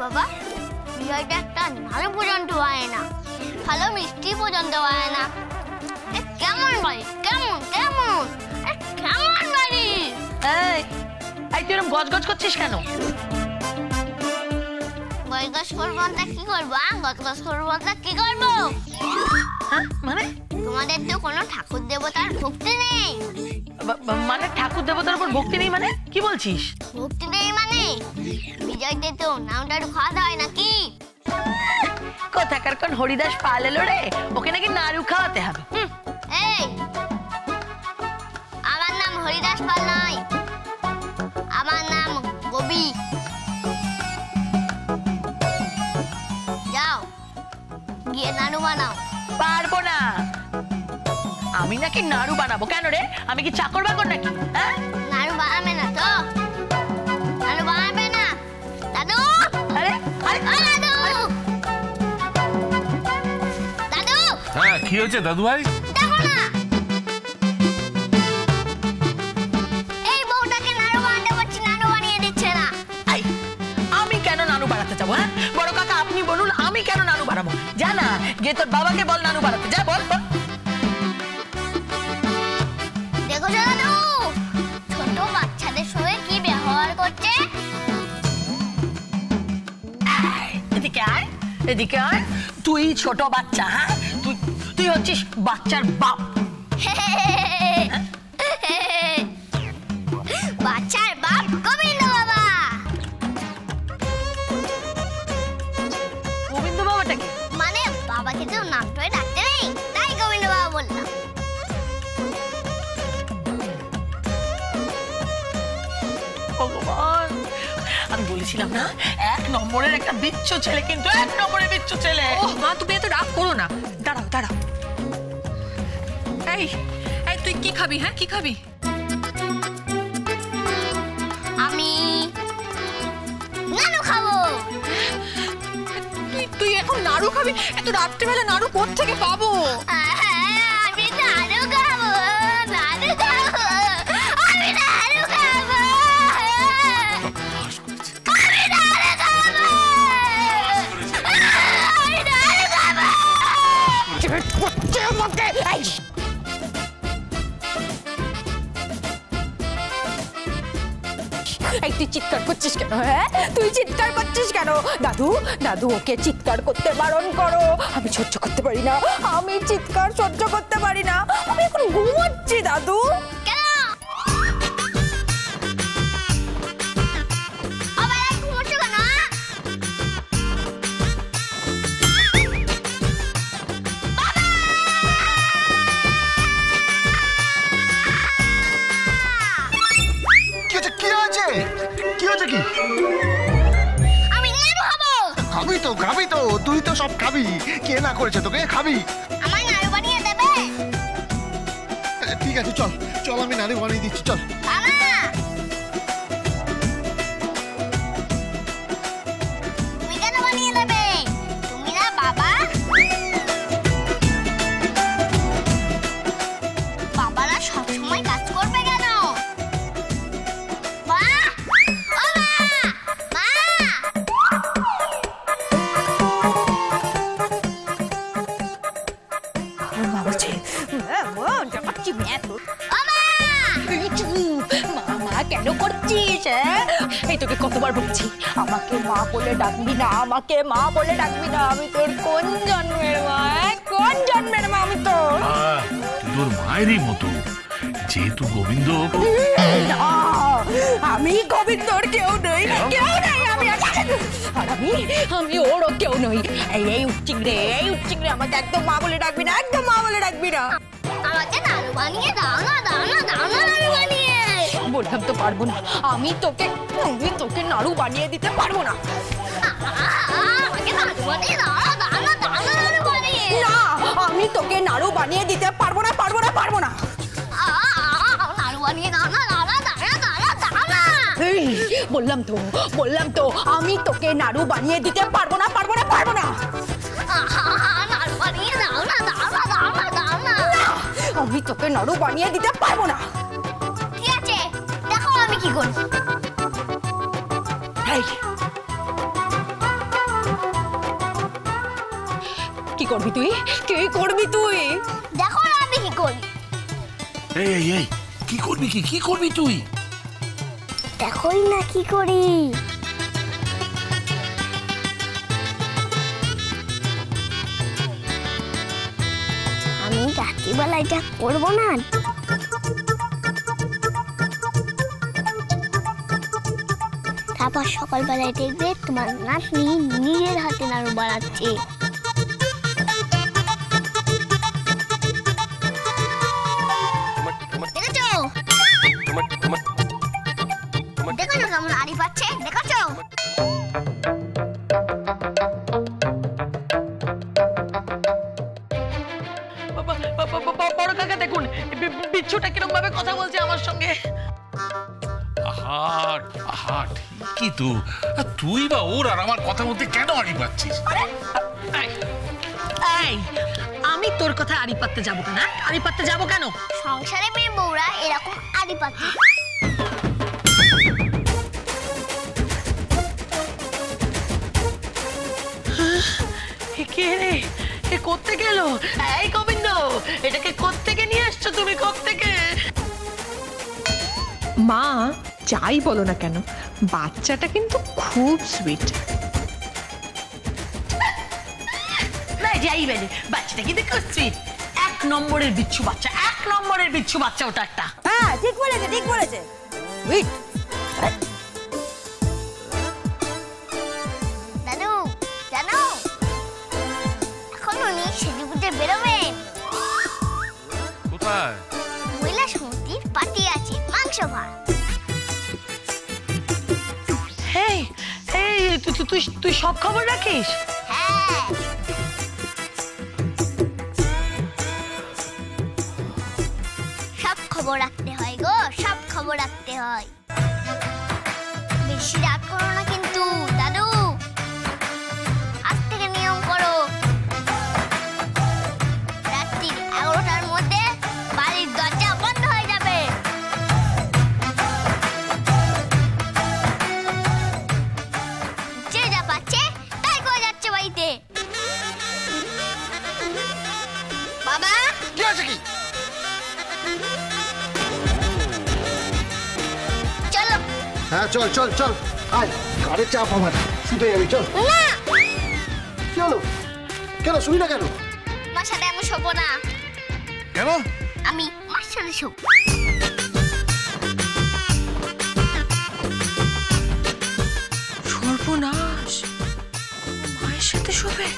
বাবা, বিজয়টা একটা নাড়ু পর্যন্ত হয় না, ভালো মিষ্টি পর্যন্ত হয় না। কেমন বাড়ি, কেমন কেমন কেমন বাড়ি? এই তুই এরকম গজগজ করছিস কেন? গজগজ করবো না কি করবো? গজগজ করবো না কি করবো? মানে তোমাদের তো কোনো ঠাকুর দেবতার ভক্তি নেই। মানে ঠাকুর দেবতার উপর ভক্তি নেই মানে কি বলছিস? ভক্তি নেই মানে বিজয়তে তো নাড়ু খাওয়া হয় নাকি? কোথাকার কোন হরিদাস পাল এলো রে, ওকে নাকি নাড়ু খাওয়াতে হবে। এই, আমার নাম হরিদাস পাল নয়, আমার নাম গোবি। যাও গিয়ে নাড়ু বানাও। পারবো না, আমি নাকি নাড়ু বানাবো? কেন রে, আমি কি চাকর বাকর নাকি? নাড়ু বানাবে না তো? নাড়ু বানাবে না দাদু? আরে আরে দাদু, দাদু। হ্যাঁ, কি হয়েছে দাদু ভাই? দেখো না, এই বউটাকে নাড়ু বানাতে বলছি, নাড়ু বানিয়ে দিচ্ছে না। আমি কেন নাড়ু বানাতে যাবো? হ্যাঁ বড় কাকা, আপনি বলুন আমি কেন নাড়ু বানাবো? যা না গিয়ে তোর বাবাকে বল নাড়ু বানাতে, যা বল। দেখো দাদু, ছোট বাচ্চাদের সঙ্গে কি ব্যবহার করছে। এদিকে আয়, এদিকে আয়। তুই ছোট বাচ্চা? হ্যাঁ, তুই হচ্ছিস বাচ্চার বাপ। বাচ্চার বাপ গোবিন্দ বাবা। গোবিন্দ বাবাটাকে মানে বাবাকে তো নামটাই ডাকতে নেই, তাই গোবিন্দ বাবা বললাম। ভগবান, আমি বলেছিলাম না, 1 নম্বরের একটা বিচ্ছু ছেলে, কিন্তু 1 নম্বরের বিচ্ছু ছেলে। ও মা, তুমি এত রাগ করো না, দাঁড়াও দাঁড়াও। এই এই তুই কি খাবি? হ্যাঁ কি খাবি? আমি নাড়ু খাবো। তুই এখন নাড়ু খাবি? এত রাত্রিবেলা নাড়ু কোত্থেকে পাবো? আমি নাড়ু খাবো, নাড়ু খাবো, আমি নাড়ু খাবো, আমি নাড়ু খাবো, আমি নাড়ু খাবো। এই তুই চিৎকার করছিস কেন? হ্যাঁ তুই চিৎকার করছিস কেন? দাদু, দাদু ওকে চিৎকার করতে বারণ করো। আমি সহ্য করতে পারি না, আমি চিৎকার সহ্য করতে পারি না। আমি এখন ঘুমাচ্ছি দাদু। খাবি তো, তুই তো সব খাবি। কে না করেছে তোকে? খাবি। আমার নাড়ু বানিয়ে দেবে? ঠিক আছে, চল চল, আমি নাড়ু বানিয়ে দিচ্ছি, চল। তুমি কেন বানিয়ে দেবে? তুমি না বাবা? বাবারা সবসময় কাজ করবে কেন? মা, ও মা, মা। কেন করছিস? এই তোকে কতবার বলছি আমাকে মা বলে ডাকবি না, আমাকে মা বলে ডাকবি না। আমি তোর কোন জন্মের মা? কোন জন্মের মা আমি তোর? তোর মায়েরই মতো, যেহেতু গোবিন্দ। আমি গোবিন্দর কেউ নই, কেউ নই। আমি আর আমি ওরও কেউ নই। এই উচ্চিংড়ে, এই উচ্চিংড়ে, আমাকে একদম মা বলে ডাকবি না, একদম মা বলে ডাকবি না। আমাকে নাড়ু বানিয়ে দাও না, দাও না, দাও না নাড়ু বানিয়ে। বললাম তো পারবো না, আমি তোকে নাড়ু বানিয়ে দিতে পারবো না। আমাকে নাড়ু বানিয়ে দাও না, দাও না, দাও না নাড়ু বানিয়ে। না, আমি তোকে নাড়ু বানিয়ে দিতে পারবো না, পারবো না, পারবো না। নাড়ু বানিয়ে দাও না, দাও না, দাও না, দাও না, দাও না। বললাম তো আমি তোকে নাড়ু বানিয়ে দিতে পারবো না, পারবো না, পারবো না। নাড়ু বানিয়ে দাও না, দাও না, দাও না, দাও না। আমি তোকে নাড়ু বানিয়ে দিতে পারবো না। ঠিক আছে, দেখো আমি কি করব। করবি তুই? কি করবি তুই? দেখো না আমি কি করি। এই এই এই কি করবি কি করবি তুই? দেখোই না কি করি। আমি রাত্রিবেলা এটা করবো না। তারপর সকালবেলায় দেখবে তোমার নাতনি নিজের হাতে নাড়ু বানাচ্ছে। দেখেছো? দেখো না কেমন আড়ি পাচ্ছে, দেখেছো? বড় কাকা দেখুন বিচ্ছুটা কিরকম ভাবে কথা বলছে আমার সঙ্গে। আহার আহার ঠিকই তো। তুই বা ওর আর আমার কথা বলতে কেন আড়ি পাচ্ছিস? এই আমি তোর কথা আড়ি পাততে যাবো কেন? আড়ি পাততে যাবো কেন? সংসারে মেয়ে বউরা এরকম আড়ি পাচ্ছে। কে রে? এ করতে গেল? এই গোবিন্দ, এটাকে কোত্থেকে নিয়ে আসছো তুমি? কোত্থেকে? মা যাই বলো না কেন, বাচ্চাটা কিন্তু খুব সুইট। না যাই বলে বাচ্চাটা কিন্তু খুব সুইট। 1 নম্বরের বিচ্ছু বাচ্চা, 1 নম্বরের বিচ্ছু বাচ্চা ওটা একটা। হ্যাঁ ঠিক বলেছে, ঠিক বলেছে। সুইট। দাদু জানো এখন উনি সেজুগুজে বেরোবেন। কোথায়? মহিলা সমিতির পার্টি আছে, মাংস ভাত। এই এই তুই সব খবর রাখিস? হ্যাঁ সব খবর রাখতে হয় গো, সব খবর রাখতে হয়। বেশি রাত করো না কিন্তু দাদু। আজ থেকে নিয়ম করো, রাত্রি 11টার মধ্যে বাড়ির দরজা বন্ধ হয়ে যাবে। যে যা পাচ্ছে তাই করে যাচ্ছে বাড়িতে। বাবা কি আছে কি? চলো। হ্যাঁ চল চল চল, আয় ঘরে চাপ আমার, শুতে যাবি চল। না কি হলো? কেন শুনি না কেন? মার সাথে আমি শোবো না। কেন? আমি মার সাথে শোবো। সর্বনাশ, মায়ের সাথে শোবে?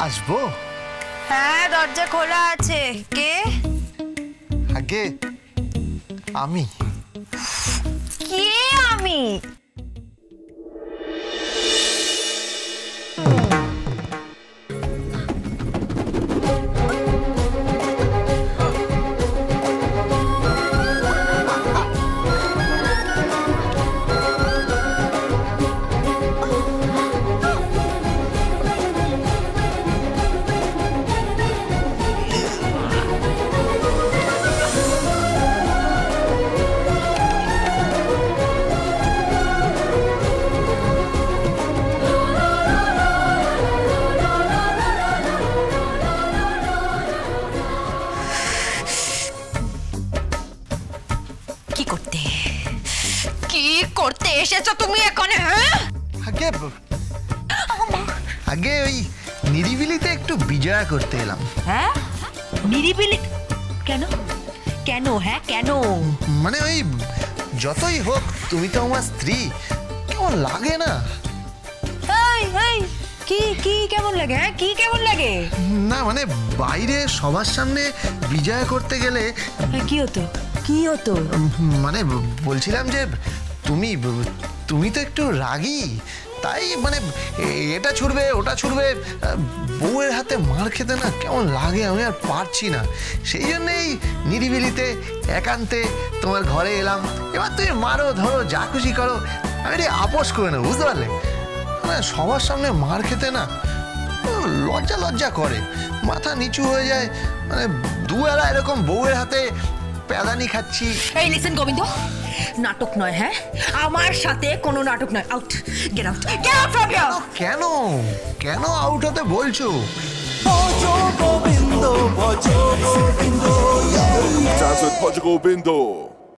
আসবো? হ্যাঁ দরজা খোলা আছে। কে? আগে আমি। কে আমি? করতে এসেছো তুমি এখানে? হ্যাঁ আগে আগে ওই নিরিবিলিতে একটু বিজয়া করতে এলাম। হ্যাঁ নিরিবিলি? কেন কেন? হ্যাঁ কেন? মানে ওই যতই হোক তুমি তো আমার স্ত্রী, কেমন লাগে না? এই এই কি কি কেমন লাগে? হ্যাঁ, কি কেমন লাগে? না মানে বাইরে সবার সামনে বিজয় করতে গেলে কি হতো? কি হতো? মানে বলছিলাম যে তুমি তুমি তো একটু রাগী, তাই মানে এটা ছুড়বে ওটা ছুড়বে, বউয়ের হাতে মার খেতে না কেমন লাগে, আমি আর পারছি না। সেই জন্যেই নিরিবিলিতে একান্তে তোমার ঘরে এলাম। এবার তুমি মারো ধরো যা খুশি করো, আমি এটা আপোষ করে নেবো, বুঝতে পারলে? মানে সবার সামনে মার খেতে না লজ্জা লজ্জা করে, মাথা নিচু হয়ে যায়। মানে দুবেলা এরকম বউয়ের হাতে প্যাদানি খাচ্ছি। এই লিসেন গোবিন্দ, নাটক নয়, হ্যাঁ আমার সাথে কোনো নাটক নয়। Out, get out, get out from here. কেন কেন আউট হতে বলছো? Dance with Bhojo Gobindo.